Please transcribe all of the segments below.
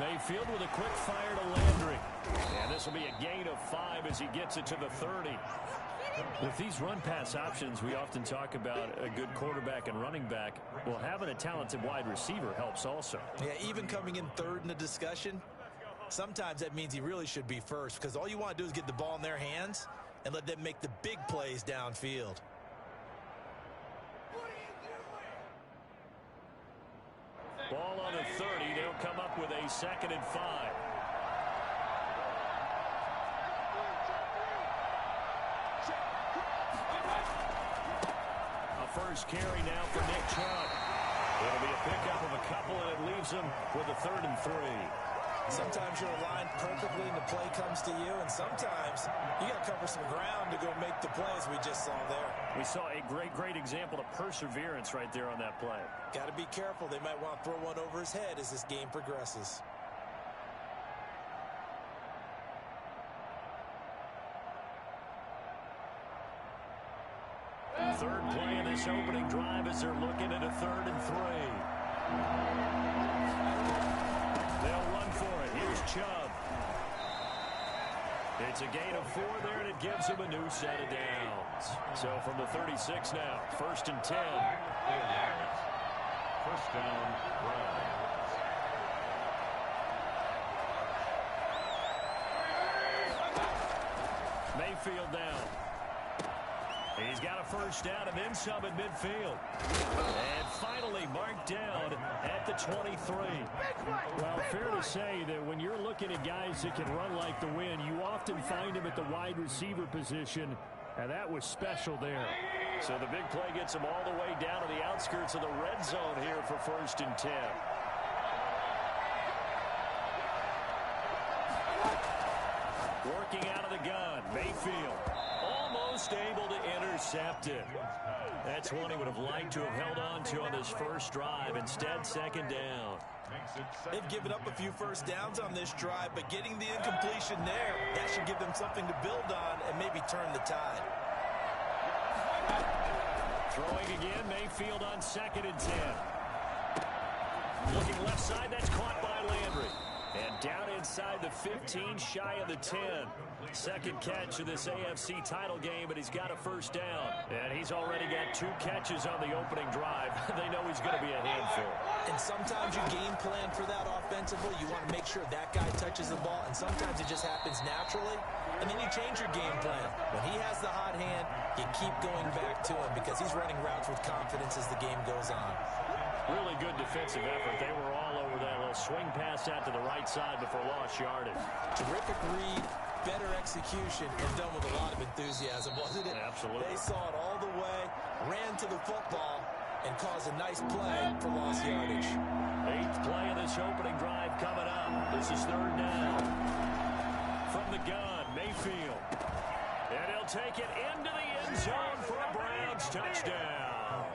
Mayfield with a quick fire to Landry. And this will be a gain of 5 as he gets it to the 30. With these run-pass options, we often talk about a good quarterback and running back. Well, having a talented wide receiver helps also. Yeah, even coming in third in the discussion, sometimes that means he really should be first because all you want to do is get the ball in their hands and let them make the big plays downfield. Ball on the 30. They'll come up with a 2nd and 5. A first carry now for Nick Chubb. It'll be a pickup of a couple, and it leaves him with a 3rd and 3. Sometimes you're aligned perfectly and the play comes to you, and sometimes you got to cover some ground to go make the plays we just saw there. We saw a great example of perseverance right there on that play. Got to be careful. They might want to throw one over his head as this game progresses. Third play of this opening drive as they're looking at a 3rd and 3. They'll run for it. Here's Chubb. It's a gain of 4 there, and it gives him a new set of downs. So from the 36 now, 1st and 10. First down, Browns. Mayfield down. He's got a first down and then some at midfield. And finally marked down at the 23. Well, fair to say that when you're looking at guys that can run like the wind, you often find them at the wide receiver position, and that was special there. So the big play gets him all the way down to the outskirts of the red zone here for 1st and 10. Working out of the gun, Mayfield. Almost able to intercept it. That's one he would have liked to have held on to on this first drive. Instead, 2nd down. They've given up a few first downs on this drive, but getting the incompletion there, that should give them something to build on and maybe turn the tide. Throwing again, Mayfield on 2nd and 10. Looking left side, that's caught by Landry. And down inside the 15, shy of the 10. Second catch of this AFC title game, but he's got a first down. And he's already got 2 catches on the opening drive. They know he's going to be a handful. And sometimes you game plan for that offensively. You want to make sure that guy touches the ball, and sometimes it just happens naturally. And then you change your game plan. When he has the hot hand, you keep going back to him because he's running routes with confidence as the game goes on. Really good defensive effort. They were all over that little swing pass out to the right side before lost yardage. Terrific read, better execution, and done with a lot of enthusiasm, wasn't it? Absolutely. They saw it all the way, ran to the football, and caused a nice play for lost yardage. 8th play of this opening drive coming up. This is 3rd down. From the gun, Mayfield. And he'll take it into the end zone for a Browns touchdown.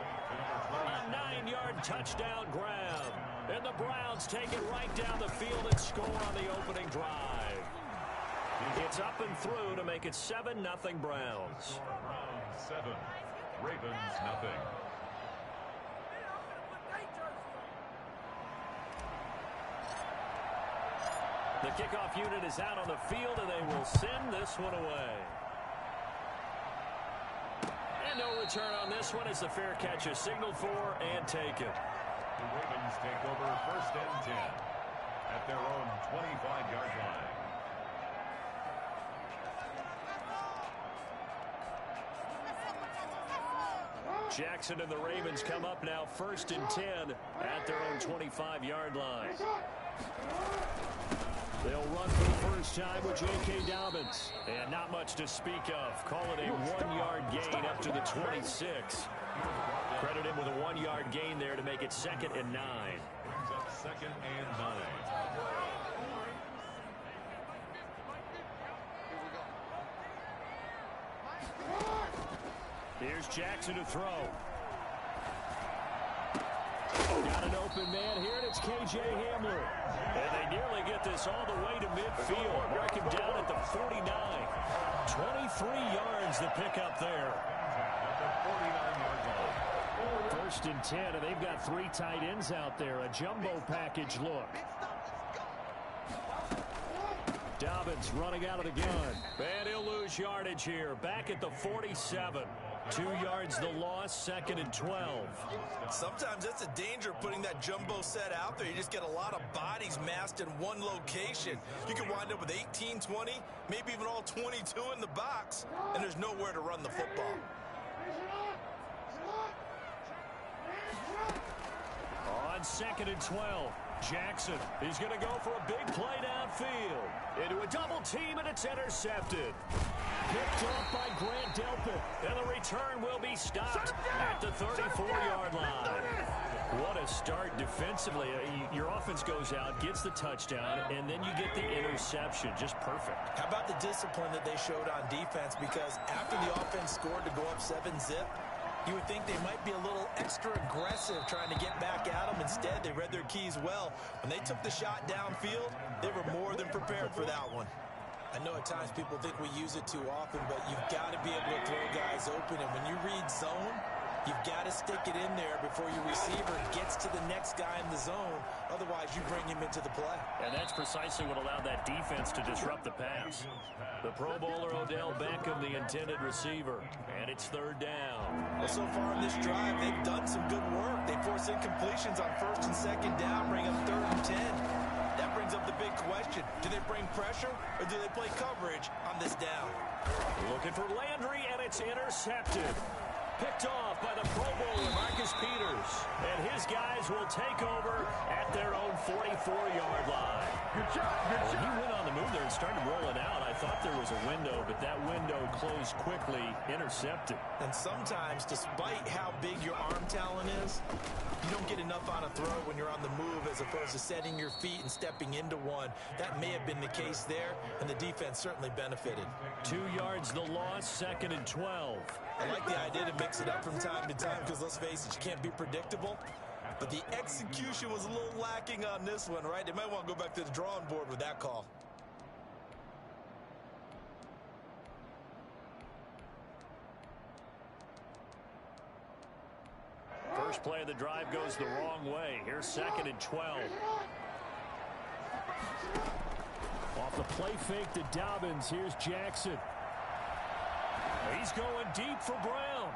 A 9-yard touchdown grab. And the Browns take it right down the field and score on the opening drive. It's up and through to make it 7-0 Browns. Browns 7, Ravens nothing. The kickoff unit is out on the field, and they will send this one away. And no return on this one as the fair catch is signaled for and taken. The Ravens take over 1st and 10 at their own 25-yard line. Jackson and the Ravens come up now 1st and 10 at their own 25-yard line. They'll run for the first time with J.K. Dobbins. And not much to speak of. Call it a 1-yard gain up to the 26. Credit him with a 1-yard gain there to make it 2nd and 9. Brings up 2nd and 9. Here's Jackson to throw. Got an open man here, and it's K.J. Hamler. And they nearly get this all the way to midfield. Mark him down at the 49. 23 yards to pick up there. At the 49-yard line. 1st and 10, and they've got 3 tight ends out there. A jumbo package look. Dobbins running out of the gun. And he'll lose yardage here. Back at the 47. 2 yards the loss, 2nd and 12. Sometimes that's a danger of putting that jumbo set out there. You just get a lot of bodies massed in one location. You can wind up with 18, 20, maybe even all 22 in the box, and there's nowhere to run the football. On 2nd and 12, Jackson is going to go for a big play downfield. Into a double team, and it's intercepted. Picked off by Grant Delpit. And the return will be stopped at the 34-yard line. What a start defensively. Your offense goes out, gets the touchdown, and then you get the interception. Just perfect. How about the discipline that they showed on defense? Because after the offense scored to go up 7-zip, you would think they might be a little extra aggressive trying to get back at them. Instead, they read their keys well. When they took the shot downfield, they were more than prepared for that one. I know at times people think we use it too often, but you've got to be able to throw guys open. And when you read zone, you've got to stick it in there before your receiver gets to the next guy in the zone. Otherwise, you bring him into the play. And that's precisely what allowed that defense to disrupt the pass. The Pro Bowler Odell Beckham, the intended receiver. And it's 3rd down. Well, so far in this drive, they've done some good work. They force incompletions on 1st and 2nd down, bring up 3rd and 10. That brings up the big question. Do they bring pressure or do they play coverage on this down? Looking for Landry, and it's intercepted. Picked off by the Pro Bowler, Marcus Peters. And his guys will take over at their own 44-yard line. Good job, good job. He went on the move there and started rolling out. I thought there was a window, but that window closed quickly, intercepted. And sometimes, despite how big your arm talent is, you don't get enough on a throw when you're on the move as opposed to setting your feet and stepping into one. That may have been the case there, and the defense certainly benefited. 2 yards the loss, 2nd and 12. I like the idea to mix it up from time to time because, let's face it, you can't be predictable. But the execution was a little lacking on this one, right? They might want to go back to the drawing board with that call. First play of the drive goes the wrong way. Here's 2nd and 12. Off the play fake to Dobbins. Here's Jackson. He's going deep for Brown.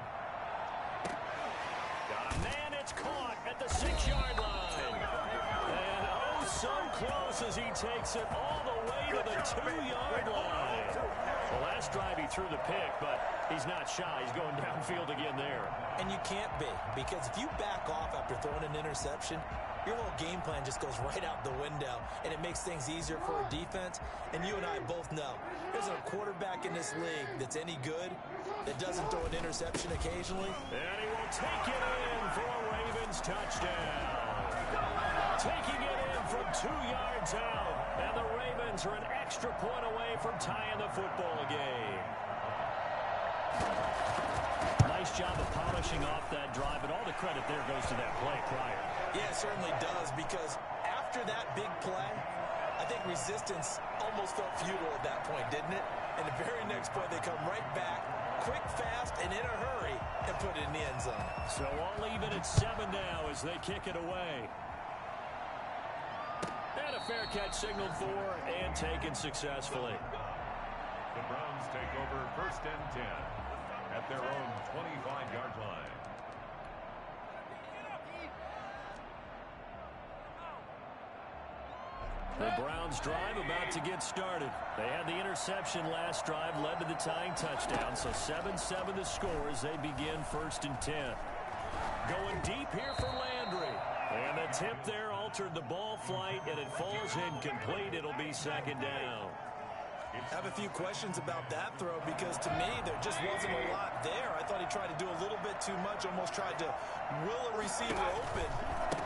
Got a man, it's caught at the 6-yard line. And oh, so close as he takes it all the way to the 2-yard line. The last drive he threw the pick, but he's not shy. He's going downfield again there. And you can't be, because if you back off after throwing an interception, your whole game plan just goes right out the window, and it makes things easier for a defense. And you and I both know there's a quarterback in this league that's any good that doesn't throw an interception occasionally. And he will take it in for a Ravens touchdown. Taking it in from 2 yards out. And the Ravens are an extra point away from tying the football game. Nice job of polishing off that drive, and all the credit there goes to that play prior. Yeah, it certainly does, because after that big play, I think resistance almost felt futile at that point, didn't it? And the very next play, they come right back, quick, fast, and in a hurry, and put it in the end zone. So all even at 7 now as they kick it away. And a fair catch signaled for and taken successfully. The Browns take over 1st and 10 at their own 25-yard line. The Browns drive about to get started. They had the interception last drive, led to the tying touchdown. So 7-7 the score as they begin 1st and 10. Going deep here for Landry. And the tip there altered the ball flight, and it falls incomplete. It'll be 2nd down. I have a few questions about that throw, because to me there just wasn't a lot there. I thought he tried to do a little bit too much, almost tried to will a receiver open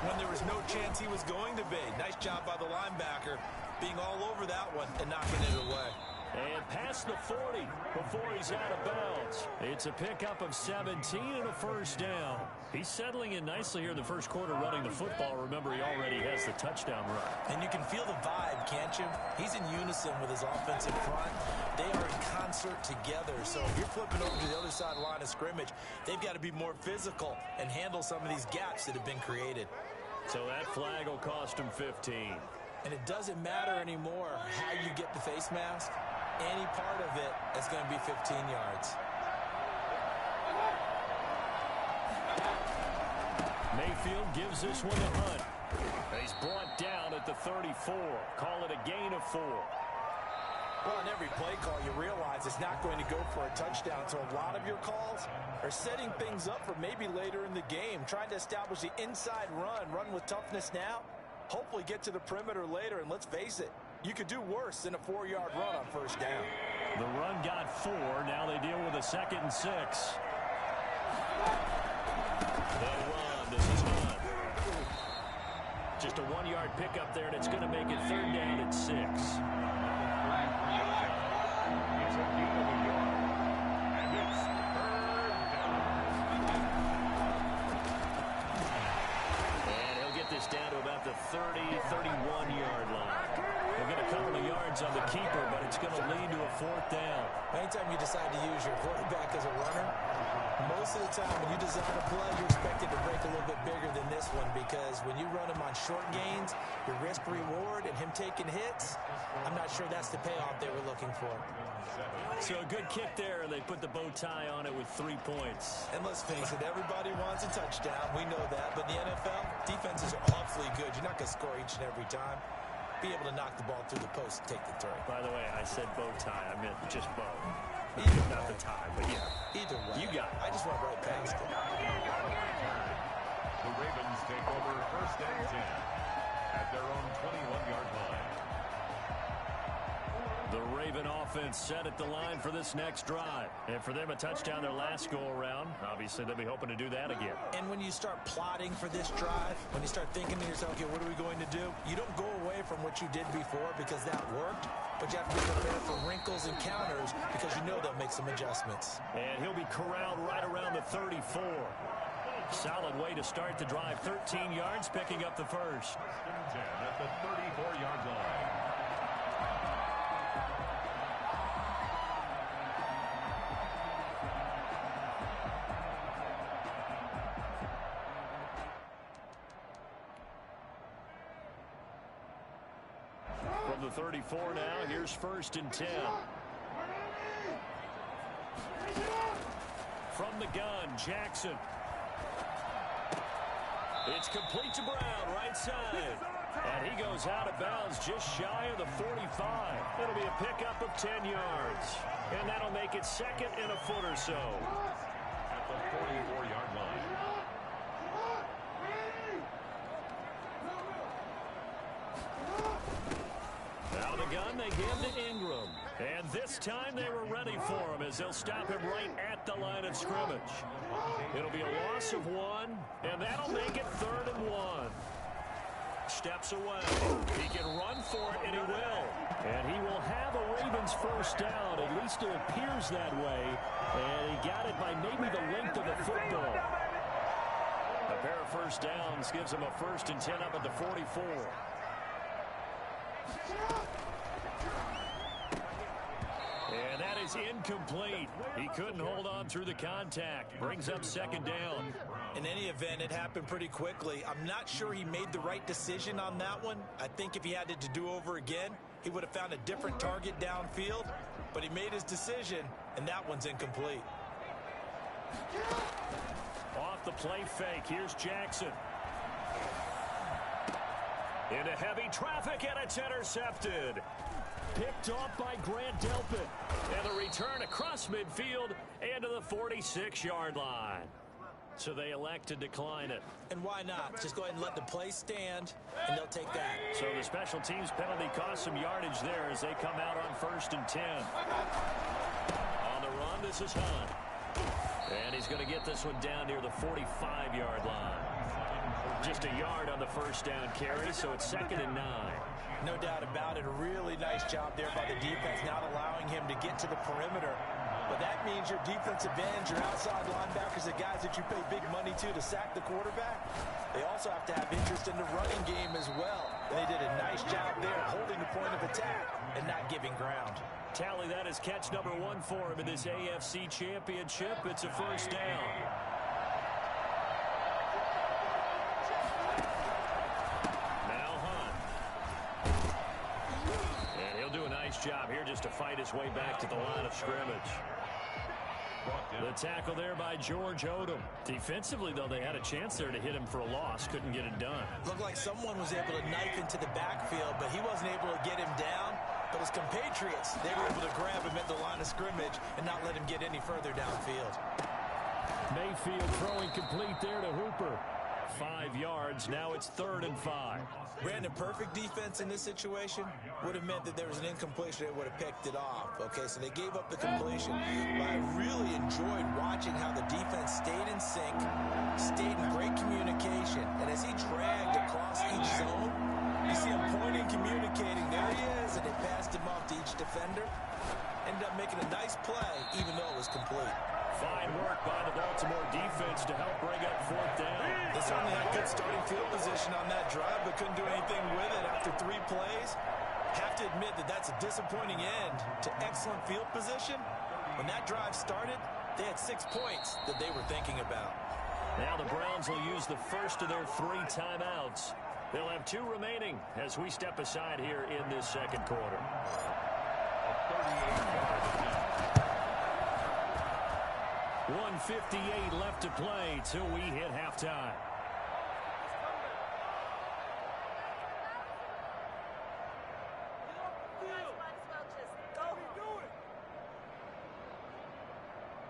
when there was no chance he was going to be. Nice job by the linebacker being all over that one and knocking it away. And past the 40 before he's out of bounds. It's a pickup of 17 and a 1st down. He's settling in nicely here in the first quarter running the football. Remember, he already has the touchdown run. And you can feel the vibe, can't you? He's in unison with his offensive front. They are in concert together. So if you're flipping over to the other side of the line of scrimmage, they've got to be more physical and handle some of these gaps that have been created. So that flag will cost him 15. And it doesn't matter anymore how you get the face mask. Any part of it is going to be 15 yards. Mayfield gives this one a hunt. He's brought down at the 34. Call it a gain of 4. Well, in every play call, you realize it's not going to go for a touchdown. So a lot of your calls are setting things up for maybe later in the game, trying to establish the inside run with toughness now, hopefully get to the perimeter later. And let's face it, you could do worse than a 4-yard run on first down. The run got 4. Now they deal with a 2nd and 6. They'll run. This is Hunt. Just a 1-yard pickup there, and it's going to make it 3rd down at 6. It's a gain of a yard. And it's 3rd down. And he'll get this down to about the 30, 31-yard line. They'll get a couple of yards on the keeper, but it's going to lead to a 4th down. Anytime you decide to use your quarterback as a runner, most of the time when you design a play, you're expected to break a little bit bigger than this one, because when you run him on short gains, your risk-reward and him taking hits, I'm not sure that's the payoff they were looking for. So a good kick there, and they put the bow tie on it with 3 points. And let's face it, everybody wants a touchdown. We know that. But in the NFL, defenses are awfully good. You're not going to score each and every time. Be able to knock the ball through the post and take the throw. By the way, I said bow tie. I meant just bow. Either Not way. the tie, but yeah. Either way. You got it. I just went right past it. The Ravens take over 1st and 10 at their own 21-yard line. The Raven offense set at the line for this next drive. And for them, a touchdown their last go-around. Obviously, they'll be hoping to do that again. And when you start plotting for this drive, when you start thinking to yourself, okay, what are we going to do? You don't go away from what you did before because that worked, but you have to be prepared for wrinkles and counters because you know they'll make some adjustments. And he'll be corralled right around the 34. Solid way to start the drive. 13 yards, picking up the first. 1st and 10 at the 34-yard line. From the 34 now, here's 1st and 10. From the gun, Jackson. It's complete to Brown, right side. And he goes out of bounds just shy of the 45. It'll be a pickup of 10 yards. And that'll make it 2nd and a foot or so. At the 44-yard line. Now the gun they give to Ingram. And this time they were ready for him as they'll stop him right at the line of scrimmage. It'll be a loss of 1, and that'll make it 3rd and 1. Steps away. He can run for it, and he will. And he will have a Ravens first down. At least it appears that way. And he got it by maybe the length of the football. A pair of first downs gives him a 1st and 10 up at the 44. And that is incomplete. He couldn't hold on through the contact. Brings up 2nd down. In any event, it happened pretty quickly. I'm not sure he made the right decision on that one. I think if he had it to do over again, he would have found a different target downfield. But he made his decision, and that one's incomplete. Off the play fake. Here's Jackson. Into heavy traffic, and it's intercepted. Picked off by Grant Delpit. And the return across midfield and to the 46-yard line. So they elect to decline it. And why not? Just go ahead and let the play stand, and they'll take that. So the special teams penalty cost some yardage there as they come out on 1st and 10. On the run, this is Hunt. And he's going to get this one down near the 45-yard line. Just a yard on the first down carry, so it's 2nd and 9. No doubt about it. A really nice job there by the defense, not allowing him to get to the perimeter. But that means your defensive ends, your outside linebackers, the guys that you pay big money to sack the quarterback, they also have to have interest in the running game as well. And they did a nice job there holding the point of attack and not giving ground. Tally that is catch number 1 for him in this AFC Championship. It's a first down. Now Hunt. job here just to fight his way back to the line of scrimmage. The tackle there by George Odom. Defensively, though, they had a chance there to hit him for a loss. Couldn't get it done. Looked like someone was able to knife into the backfield, but he wasn't able to get him down. But his compatriots, they were able to grab him at the line of scrimmage and not let him get any further downfield. Mayfield throwing complete there to Hooper. 5 yards. Now it's 3rd and 5. Brandon, perfect defense in this situation would have meant that there was an incompletion. They would have picked it off. Okay, so they gave up the completion. But I really enjoyed watching how the defense stayed in sync, stayed in great communication. And as he dragged across each zone, you see him pointing, communicating. There he is, and they passed him off to each defender. Ended up making a nice play, even though it was complete. Fine work by the Baltimore defense to help bring up 4th down. They certainly had good starting field position on that drive, but couldn't do anything with it after 3 plays. Have to admit that that's a disappointing end to excellent field position. When that drive started, they had 6 points that they were thinking about. Now the Browns will use the first of their 3 timeouts. They'll have 2 remaining as we step aside here in this second quarter. 1:58 left to play till we hit halftime.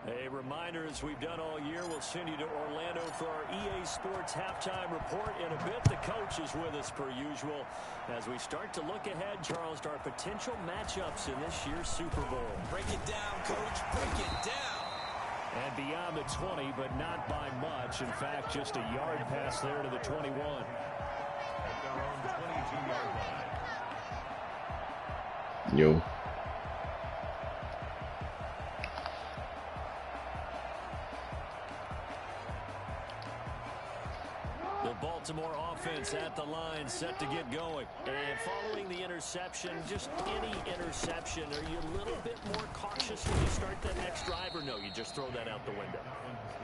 A reminder, as we've done all year, we'll send you to Orlando for our EA Sports halftime report in a bit. The coach is with us per usual as we start to look ahead, Charles, to our potential matchups in this year's Super Bowl. Break it down, coach. Break it down. And beyond the 20, but not by much. In fact, just a yard pass there to the 21. At their own 22-yard line. Yo. The Baltimore offense at the line, set to get going. And following the interception, just any interception, are you a little bit more cautious when you start that next drive, or no, you just throw that out the window?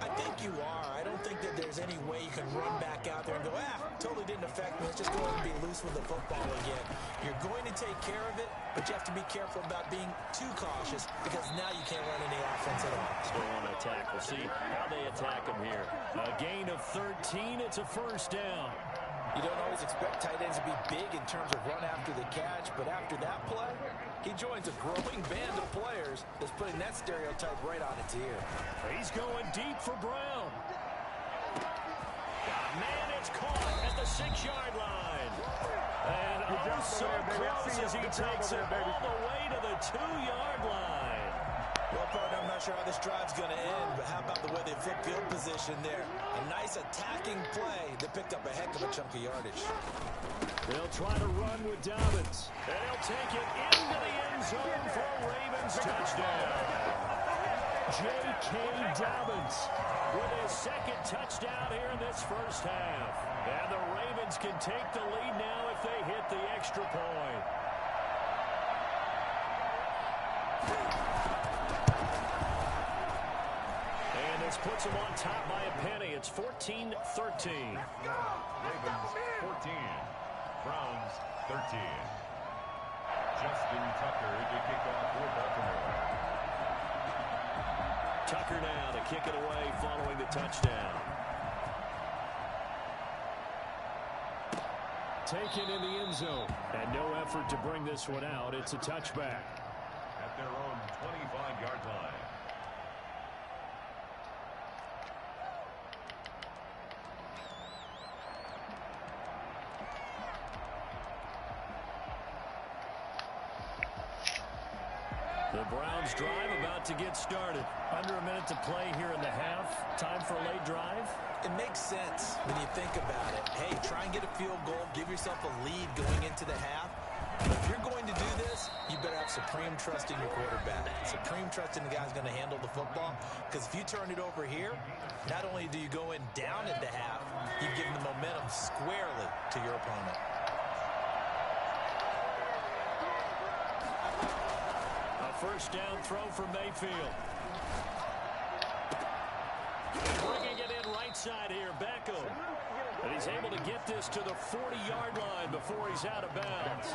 I think you are. I don't think that there's any way you can run back out there and go, totally didn't affect me. Let's just go ahead and be loose with the football again. You're going to take care of it, but you have to be careful about being too cautious because now you can't run any offense at all. Still on attack. We'll see how they attack him here. A gain of 13. It's a 1st down. You don't always expect tight ends to be big in terms of run after the catch, but after that play, he joins a growing band of players that's putting that stereotype right on its ear. He's going deep for Brown. Man, it's caught at the 6-yard line. And oh, so close as he takes it all the way to the 2-yard line. Well, partner, I'm not sure how this drive's going to end, but how about the way they flip field position there? A nice attacking play that picked up a heck of a chunk of yardage. They'll try to run with Dobbins. And he'll take it into the end zone for a Ravens touchdown. J.K. Dobbins with his 2nd touchdown here in this first half. And the Ravens can take the lead now if they hit the extra point. And this puts them on top by a penny. It's 14-13. Ravens 14. Browns 13. Justin Tucker to kick off for Baltimore. Tucker now to kick it away following the touchdown. Taken in the end zone. And no effort to bring this one out. It's a touchback. At their own 25-yard line. The Browns drive about to get started. Under a minute to play here in the half. Time for a late drive. It makes sense when you think about it. Hey, try and get a field goal. Give yourself a lead going into the half. But if you're going to do this, you better have supreme trust in your quarterback. Supreme trust in the guy's going to handle the football. Because if you turn it over here, not only do you go in down at the half, you've given the momentum squarely to your opponent. First down throw for Mayfield. Bringing it in right side here, Beckham. And he's able to get this to the 40-yard line before he's out of bounds.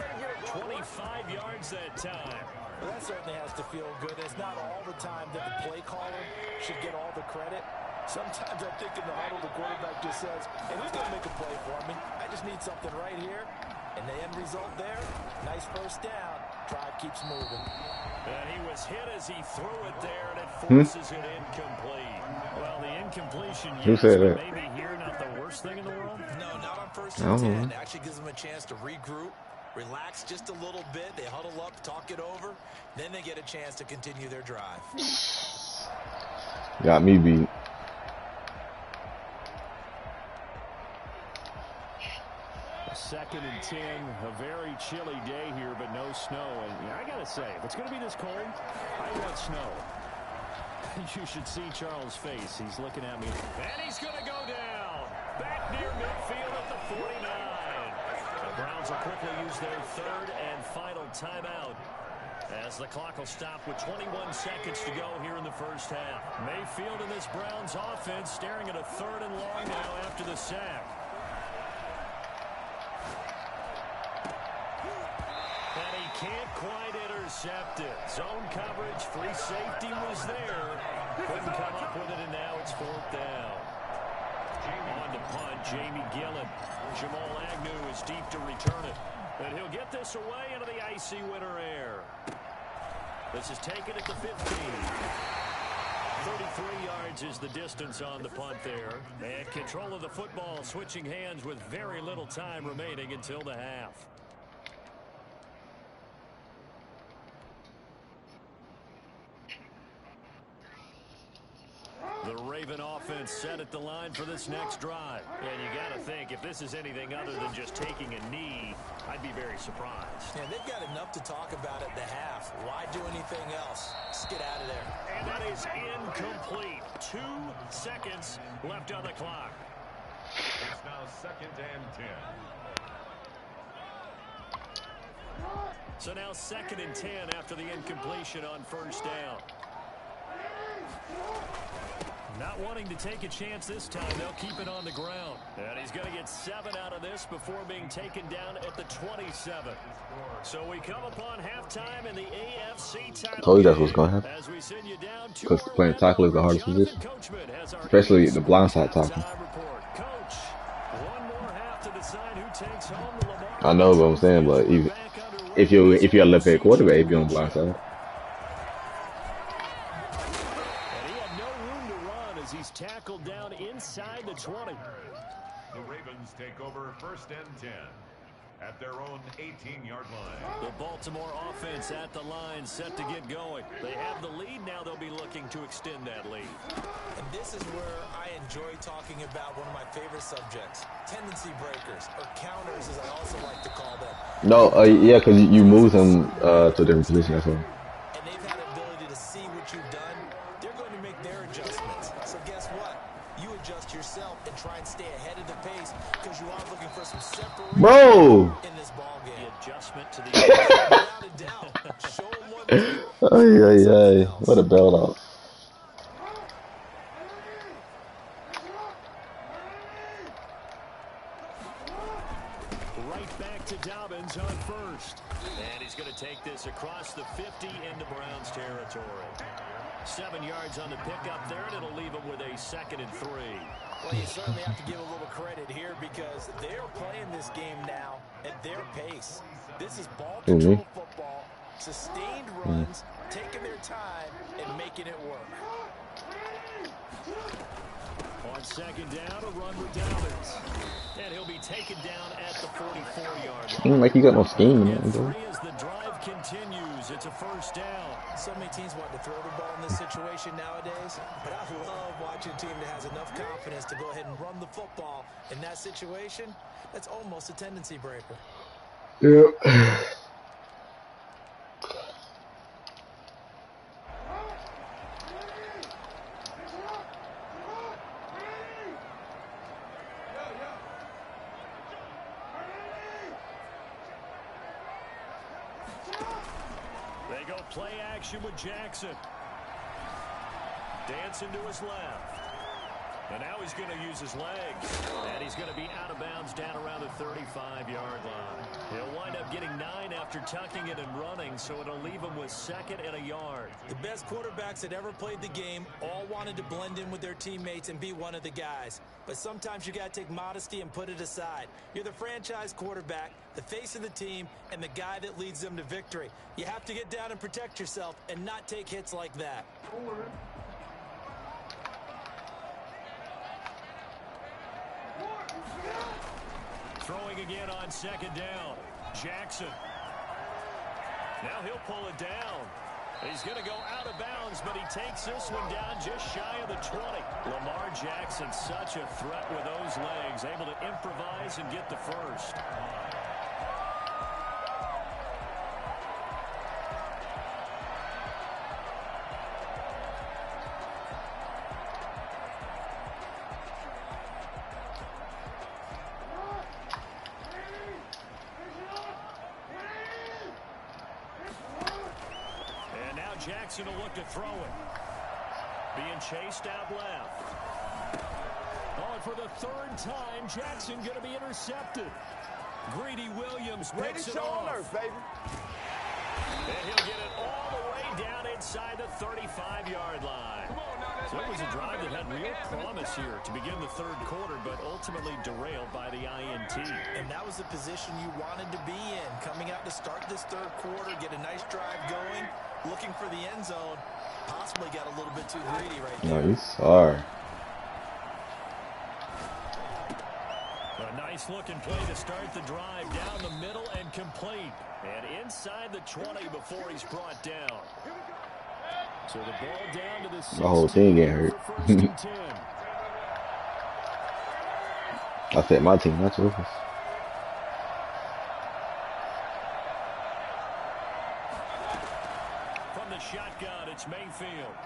25 yards that time. Well, that certainly has to feel good. It's not all the time that the play caller should get all the credit. Sometimes I think in the huddle, the quarterback just says, hey, who's going to make a play for me? I just need something right here. And the end result there, nice first down. Drive keeps moving. And he was hit as he threw it there, and it forces it incomplete. Well, the incompletion, yes, but maybe here not the worst thing in the world? No, not on first and 10. It actually gives them a chance to regroup, relax just a little bit. They huddle up, talk it over. Then they get a chance to continue their drive. Got me beat. Second and 10, a very chilly day here, but no snow. And I got to say, if it's going to be this cold, I want snow. You should see Charles' face. He's looking at me. And he's going to go down. Back near midfield at the 49. The Browns will quickly use their third and final timeout, as the clock will stop with 21 seconds to go here in the first half. Mayfield and this Browns offense staring at a third and long now after the sack. And he can't quite intercept it. Zone coverage, free safety was there. Couldn't come up with it, and now it's fourth down. On to punt, Jamie Gillen. Jamal Agnew is deep to return it. And he'll get this away into the icy winter air. This is taken at the 15. 33 yards is the distance on the punt there. And control of the football, switching hands with very little time remaining until the half. The Raven offense set at the line for this next drive. And you got to think, if this is anything other than just taking a knee, I'd be very surprised. Yeah, they've got enough to talk about at the half. Why do anything else? Let's get out of there. And that is incomplete. 2 seconds left on the clock. It's now second and 10. So now second and 10 after the incompletion on first down. Not wanting to take a chance this time, they'll keep it on the ground. And he's going to get 7 out of this before being taken down at the 27. So we come upon halftime in the AFC title. I told you that's what's going to happen. As we send you down to Because playing tackle is the hardest position. Especially the blindside tackle. Coach, one more half to decide who takes home the Lamar. I know what I'm saying, but even if you're a left-handed quarterback, if you're on the blindside. He's tackled down inside the 20. The Ravens take over first and 10 at their own 18-yard line. The Baltimore offense at the line, set to get going. They have the lead now. They'll be looking to extend that lead. And this is where I enjoy talking about one of my favorite subjects, tendency breakers, or counters as I also like to call them. No, yeah, because you move them to a different position, that's all. And they've had the ability to see what you've done. They're going to make their adjustments. So guess what? You adjust yourself and try and stay ahead of the pace because you are looking for some separation in this ball game. The adjustment to the without a doubt. Show them what to do. What a belt out. Right back to Dobbins on first. And he's going to take this across the 50 into Browns territory. 7 yards on the pickup there, and it'll leave him with a 2nd and 3. Well, you certainly have to give a little credit here because they're playing this game now at their pace. This is ball control football, sustained runs, taking their time, and making it work. On second down, a run with Dobbins. And he'll be taken down at the 44-yard line. Seems like you got no scheme, man. As the drive continues, it's a first down. So many teams want to throw the ball in this situation nowadays, but I love watching a team that has enough confidence to go ahead and run the football. In that situation, that's almost a tendency breaker. Yeah. They go play action with Jackson. Dancing to his left. And now he's going to use his legs. And he's going to be out of bounds down around the 35-yard line. He'll wind up getting 9 after tucking it and running, so it'll leave him with 2nd and a yard. The best quarterbacks that ever played the game all wanted to blend in with their teammates and be one of the guys. But sometimes you got to take modesty and put it aside. You're the franchise quarterback, the face of the team, and the guy that leads them to victory. You have to get down and protect yourself and not take hits like that. Throwing again on 2nd down. Jackson. Now he'll pull it down. He's going to go out of bounds, but he takes this one down just shy of the 20. Lamar Jackson, such a threat with those legs, able to improvise and get the first. Jackson will look to throw it. Being chased out left. Oh, and for the 3rd time, Jackson going to be intercepted. Greedy Williams picks it off. Baby. And he'll get it all the way down inside the 35-yard line. So it was a drive that had real promise here to begin the 3rd quarter, but ultimately derailed by the INT. And that was the position you wanted to be in. Coming out to start this 3rd quarter, get a nice drive going. Looking for the end zone, possibly got a little bit too greedy right there. No, he's sorry. A nice looking play to start the drive down the middle and complete. And inside the 20 before he's brought down. So the ball down to the 16. The whole thing get hurt. I said my team, not yours. Shotgun, it's Mayfield.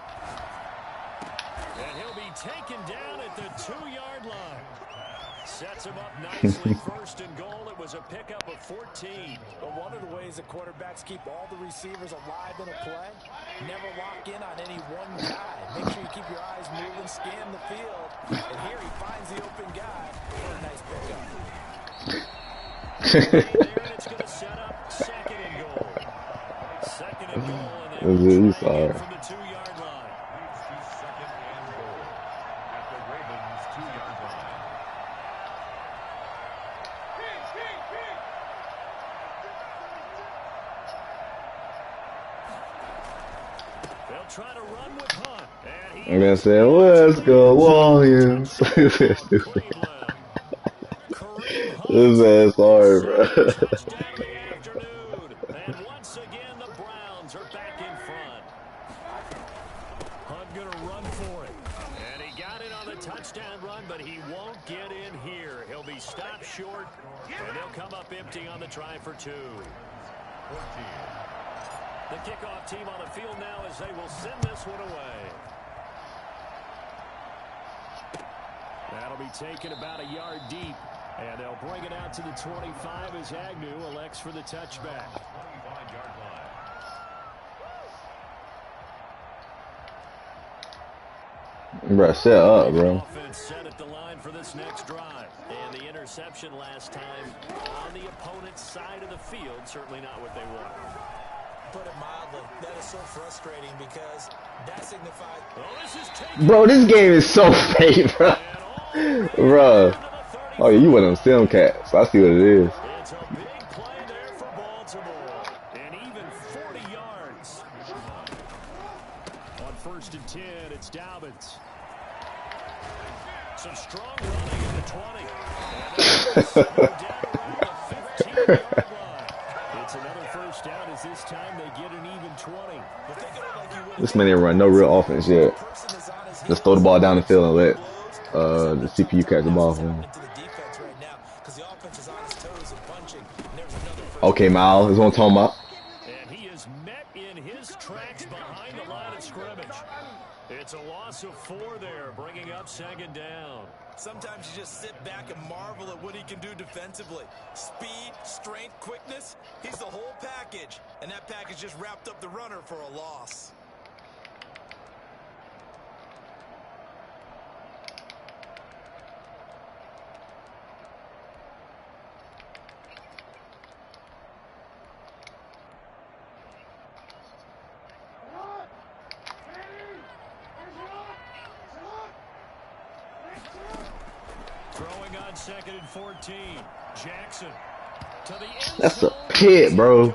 And he'll be taken down at the 2-yard line. Sets him up nicely. 1st and goal. It was a pickup of 14. But one of the ways the quarterbacks keep all the receivers alive in a play, never lock in on any one guy. Make sure you keep your eyes moving, scan the field. And here he finds the open guy. What a nice pickup. There it's going to set up 2nd and goal. 2nd and goal. He's sorry. From the 2-yard line. Moves to 2nd and goal at the Ravens' 2-yard line. They'll try to run with Hunt. I'm gonna say, let's go, Williams. This stupid. This man's sorry, bro. And once again, the Browns are back in front. Hunt gonna run for it. And he got it on the touchdown run, but he won't get in here. He'll be stopped short, and they'll come up empty on the try for 2. 14. The kickoff team on the field now as they will send this one away. That'll be taken about a yard deep. And they'll bring it out to the 25 as Agnew elects for the touchback. 25-yard line. Bro, set up, bro. Offense set at the line for this next drive. And the interception last time on the opponent's side of the field. Certainly not what they want. Put it mildly, that is so frustrating because that signifies... Bro, this game is so fake, bro. Bro. Oh, yeah, you went on Sim Cats. I see what it is. It's a big play there for Baltimore. And even 40 yards. On 1st and 10, it's Dobbins. Some strong running at the 20. And down around the 15-yard line. It's another 1st down as this time they get an even 20. This man ain't run no real offense yet. Just throw the ball down the field and let the CPU catch the ball for him. Okay, Miles, is what I'm talking about. And he is met in his tracks behind the line of scrimmage. It's a loss of 4 there, bringing up 2nd down. Sometimes you just sit back and marvel at what he can do defensively. Speed, strength, quickness, he's the whole package. And that package just wrapped up the runner for a loss. Throwing on 2nd and 14. Jackson to the end That's a zone. pit, bro.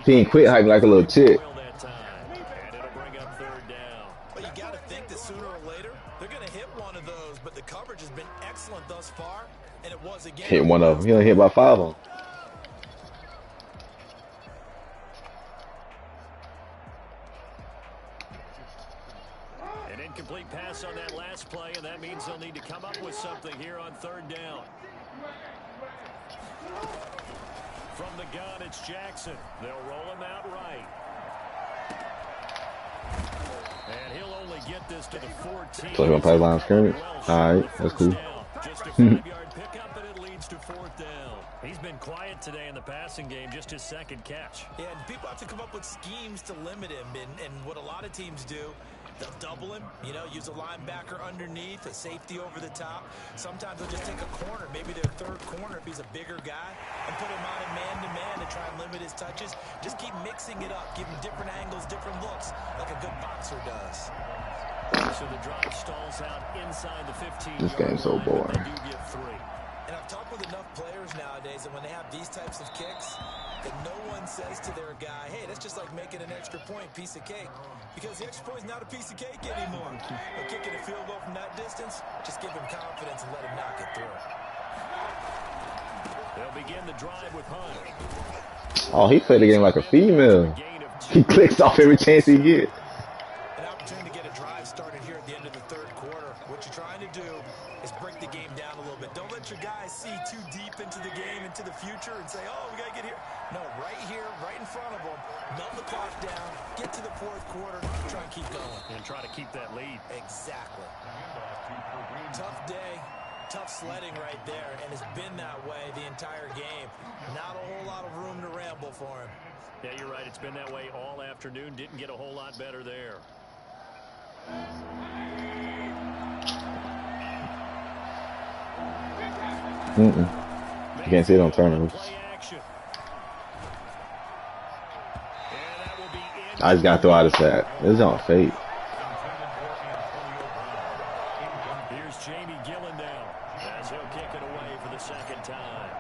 He ain't quit hyping like a little chick. That time. And it'll bring up 3rd down. Well, you got to think that sooner or later they're going to hit one of those, but the coverage has been excellent thus far, and it was again. Hit one of them. He only hit about 5 of them. An incomplete pass on that last play, and that means they'll need to come up with something here on 3rd down. From the gun, it's Jackson. They'll roll him out right. And he'll only get this to the 14. So he's going to pass line of scrimmage? All right, that's cool. Just a 5-yard pickup, and it leads to 4th down. He's been quiet today in the passing game, just his 2nd catch. Yeah, and people have to come up with schemes to limit him, and what a lot of teams do, they'll double him, you know, use a linebacker underneath, a safety over the top. Sometimes they'll just take a corner, maybe their 3rd corner if he's a bigger guy, and put him on a man-to-man to try and limit his touches. Just keep mixing it up, give him different angles, different looks, like a good boxer does. So the drive stalls out inside the 15. This game's so boring. They do get 3. And I've talked with enough players nowadays that when they have these types of kicks, that no one says to their guy, hey, that's just like making an extra point, piece of cake. Because the extra point is not a piece of cake anymore. But kicking a field goal from that distance, just give him confidence and let him knock it through. They'll begin the drive with Hunt. Oh, he played the game like a female. He clicks off every chance he gets. An opportunity to get a drive started here at the end of the 3rd quarter. What you're trying to do is break the game down a little bit. Don't let your guys see too deep into the game, into the future, and say, oh, we got to get here. No, right here, right in front of them, melt the clock down, get to the 4th quarter, try and keep going. And try to keep that lead. Exactly. Tough day, tough sledding right there, and it's been that way the entire game. Not a whole lot of room to ramble for him. Yeah, you're right. It's been that way all afternoon. Didn't get a whole lot better there. You can't see it on turnovers. I just got to throw out of that. This is on fate. Here's Jamie Gillen now as he'll kick it away for the 2nd time.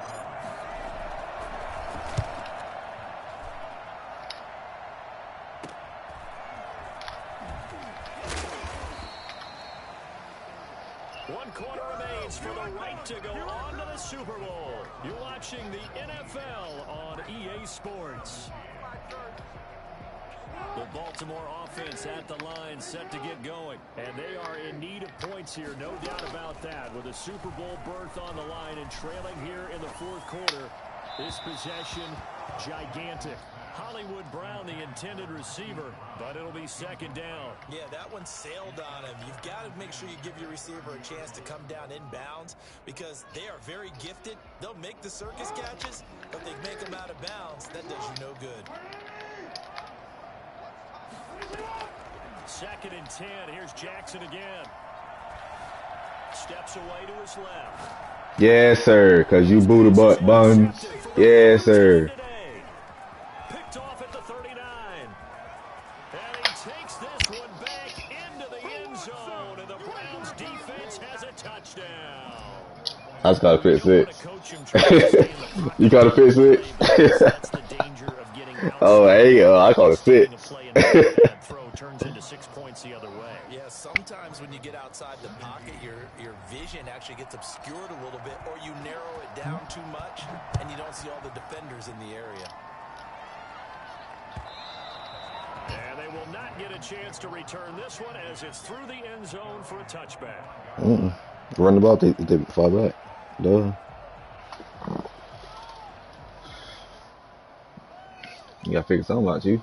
One quarter remains for the right to go on to the Super Bowl. You're watching the NFL on EA Sports. The Baltimore offense at the line set to get going. And they are in need of points here, no doubt about that. With a Super Bowl berth on the line and trailing here in the 4th quarter. This possession, gigantic. Hollywood Brown, the intended receiver, but it'll be 2nd down. Yeah, that one sailed on him. You've got to make sure you give your receiver a chance to come down inbounds because they are very gifted. They'll make the circus catches, but they make them out of bounds. That does you no good. 2nd and 10. Here's Jackson again. Steps away to his left. Yes, sir, because you booty butt buns. Yes, sir. Picked off at the 39. And he takes this one back into the end zone. And the Browns defense has a touchdown. I just got to fix it. You got to fix it? Oh, there you go. I call it 6. Turns into 6 points the other way. Yeah, sometimes when you get outside the pocket, your vision actually gets obscured a little bit, or you narrow it down too much, and you don't see all the defenders in the area. And they will not get a chance to return this one as it's through the end zone for a touchback. Run the ball, they fall back. Duh. You got to figure something out, you.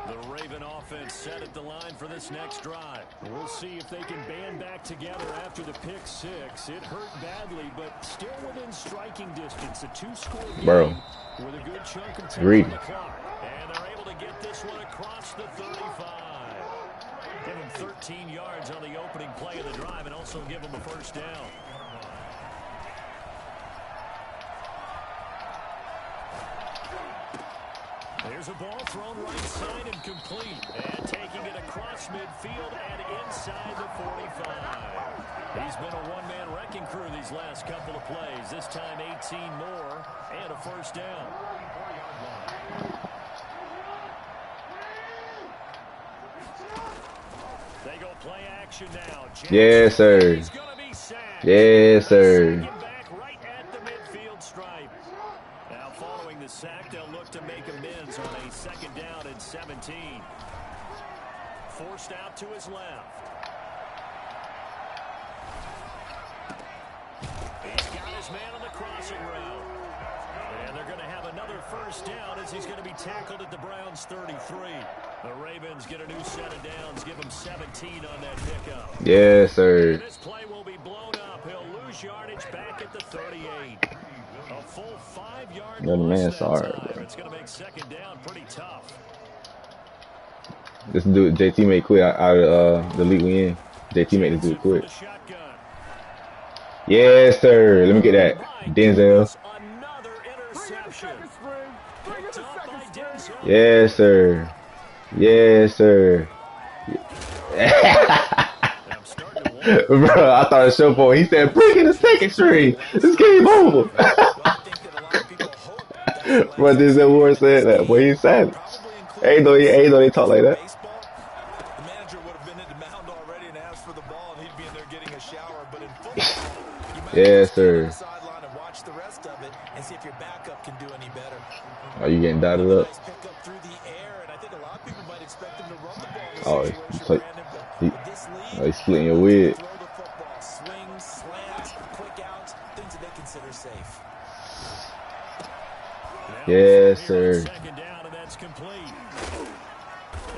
The Raven offense set at the line for this next drive. We'll see if they can band back together after the pick 6. It hurt badly, but still within striking distance. A 2-score game with a good chunk of time on the clock. And they're able to get this one across the 35. Give them 13 yards on the opening play of the drive and also give them a 1st down. There's a ball thrown right side and complete. And taking it across midfield and inside the 45. He's been a one-man wrecking crew these last couple of plays. This time 18 more and a first down. They go play action now. Yes, sir. Yes, sir. Back right at the midfield stripe. Now following the sack, they'll look to make amends on a second down and 17. Forced out to his left. He's got his man on the crossing route. And they're going to have another first down as he's going to be tackled at the Browns' 33. The Ravens get a new set of downs, give him 17 on that pickup. Yes, sir. And this play will be blown up. He'll lose yardage back at the 38. A full 5-yard loss that time. It's going to make second down pretty tough. This dude, JT made quick out of the league we in. JT made this dude quick. Yes, sir. Let me get that. Denzel. Another interception. Picked up by Denzel. Yes, sir. Yes, sir. Bro, I thought it show for. He said, "Bring in the second string. This game over." Bro, Denzel Ward said that. Boy, he said it. Ain't no they talk like that. The manager would have been in the mound already and asked for the ball, and he'd be in there getting a shower. But in football, yes, sir. sideline and watch the rest of it and see if your backup can do any better. Are you getting dotted up? Nice pick up through the air, and I think a lot of people might expect him to run the ball in this situation, He's splitting your wig. throw the football, swings, slants, quick outs, things that they consider safe. Yes, sir. Second down, and that's complete.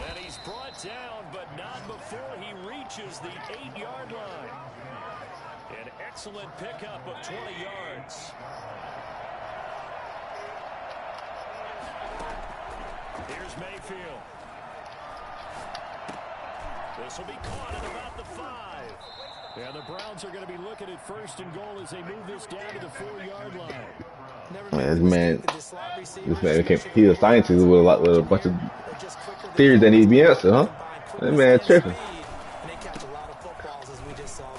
And he's brought down, but not before he reaches the 8-yard line. An excellent pickup of 20 yards. Here's Mayfield. This will be caught at about the 5. And the Browns are going to be looking at first and goal as they move this down to the 4-yard line. This man he's a scientist with a bunch of theories that need to be answered, huh? That man tripping.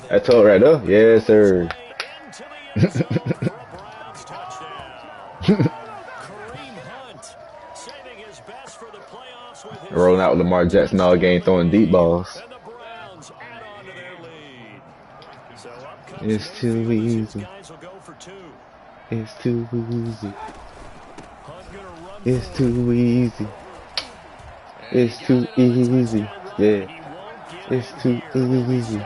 I told right there. Yes, sir. Rolling out with Lamar Jackson all game, throwing deep balls. It's too easy. It's too easy. It's too easy. It's too easy. Yeah. It's too easy.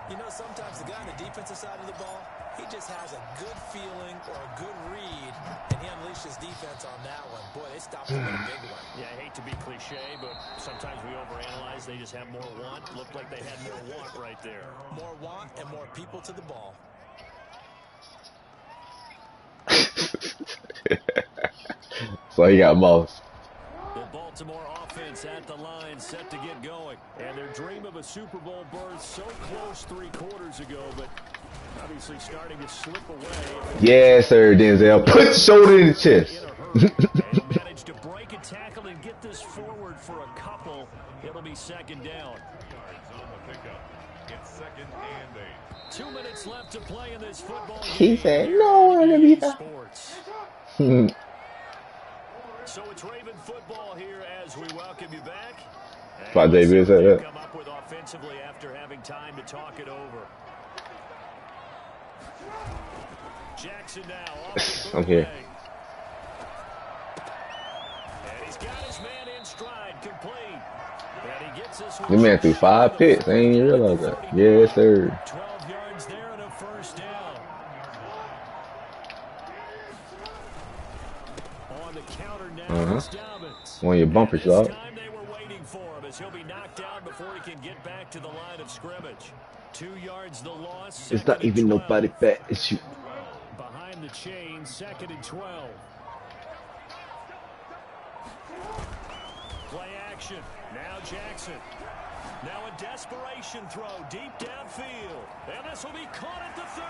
You know, sometimes the guy on the defensive side of the ball, he just has a good feeling or a good read, and he unleashes defense on that one. Boy, they stopped him in a big one. Yeah, I hate to be cliche, but sometimes we overanalyze. They just have more want. Looked like they had more want right there. More want and more people to the ball. So he got mouse. The Baltimore offense at the line, set to get going. And their dream of a Super Bowl berth so close 3 quarters ago, but obviously starting to slip away. Yes, sir, Denzel. Put the shoulder in the chest. And managed to break a tackle and get this forward for a couple. It'll be second down. It's second and 8. 2 minutes left to play in this football game. He said, "No, I'm gonna be that." So it's Raven football here as we welcome you back. Why David said that? Come up with offensively after having time to talk it over. Jackson now off the I'm here. And he's got his man in stride, complete. And he gets this The man threw 5 picks. I ain't even realize that. Yes, sir. 12 yards there and a first down. On the counter now, Dobbins. One of your bumpers, dog. This time they were waiting for him as he'll be knocked down before he can get back to the line of scrimmage. 2 yards the loss. It's not even nobody bad. It's you. Behind the chain, second and 12. Play action. Now Jackson. Now a desperation throw deep downfield. And this will be caught at the 30.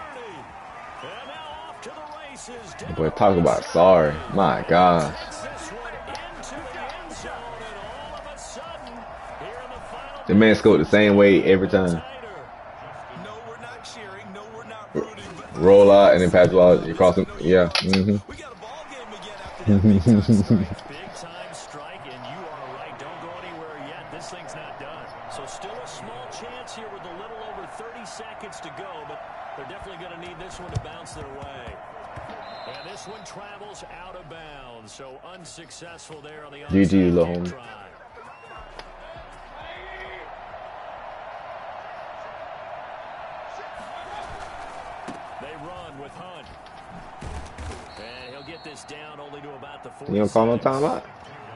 And now off to the races. Boy, talk about sorry. My gosh. This one into the end zone, and all of a sudden, here in the final The man scored the same way every time. No, we're not cheering. No, we're not rooting. But Roll out and then pass the ball. You cross him. Yeah. we got a ball game again after that big time strike. Big time strike, and you are right. Don't go anywhere yet. This thing's not done. So still a small chance here with a little over 30 seconds to go, but they're definitely going to need this one to bounce their way. And this one travels out of bounds, so unsuccessful there on the GG, little onside homie. try. They run with Hunt. And he'll get this down only to about the 46. You don't call no timeout?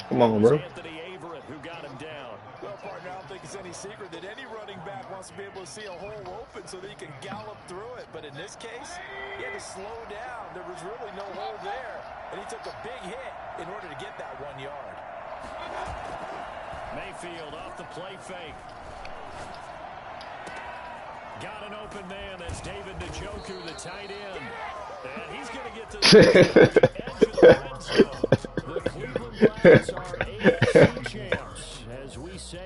Come on, bro. Anthony Averett who got him down. Well, partner, I don't think it's any secret that any running back wants to be able to see a hole open so that he can gallop through it. But in this case, he had to slow down. There was really no hole there. And he took a big hit in order to get that 1 yard. Mayfield off the play fake. Got an open man. That's David Njoku, the tight end. And he's going to get to the edge of the red zone. The Cleveland Browns are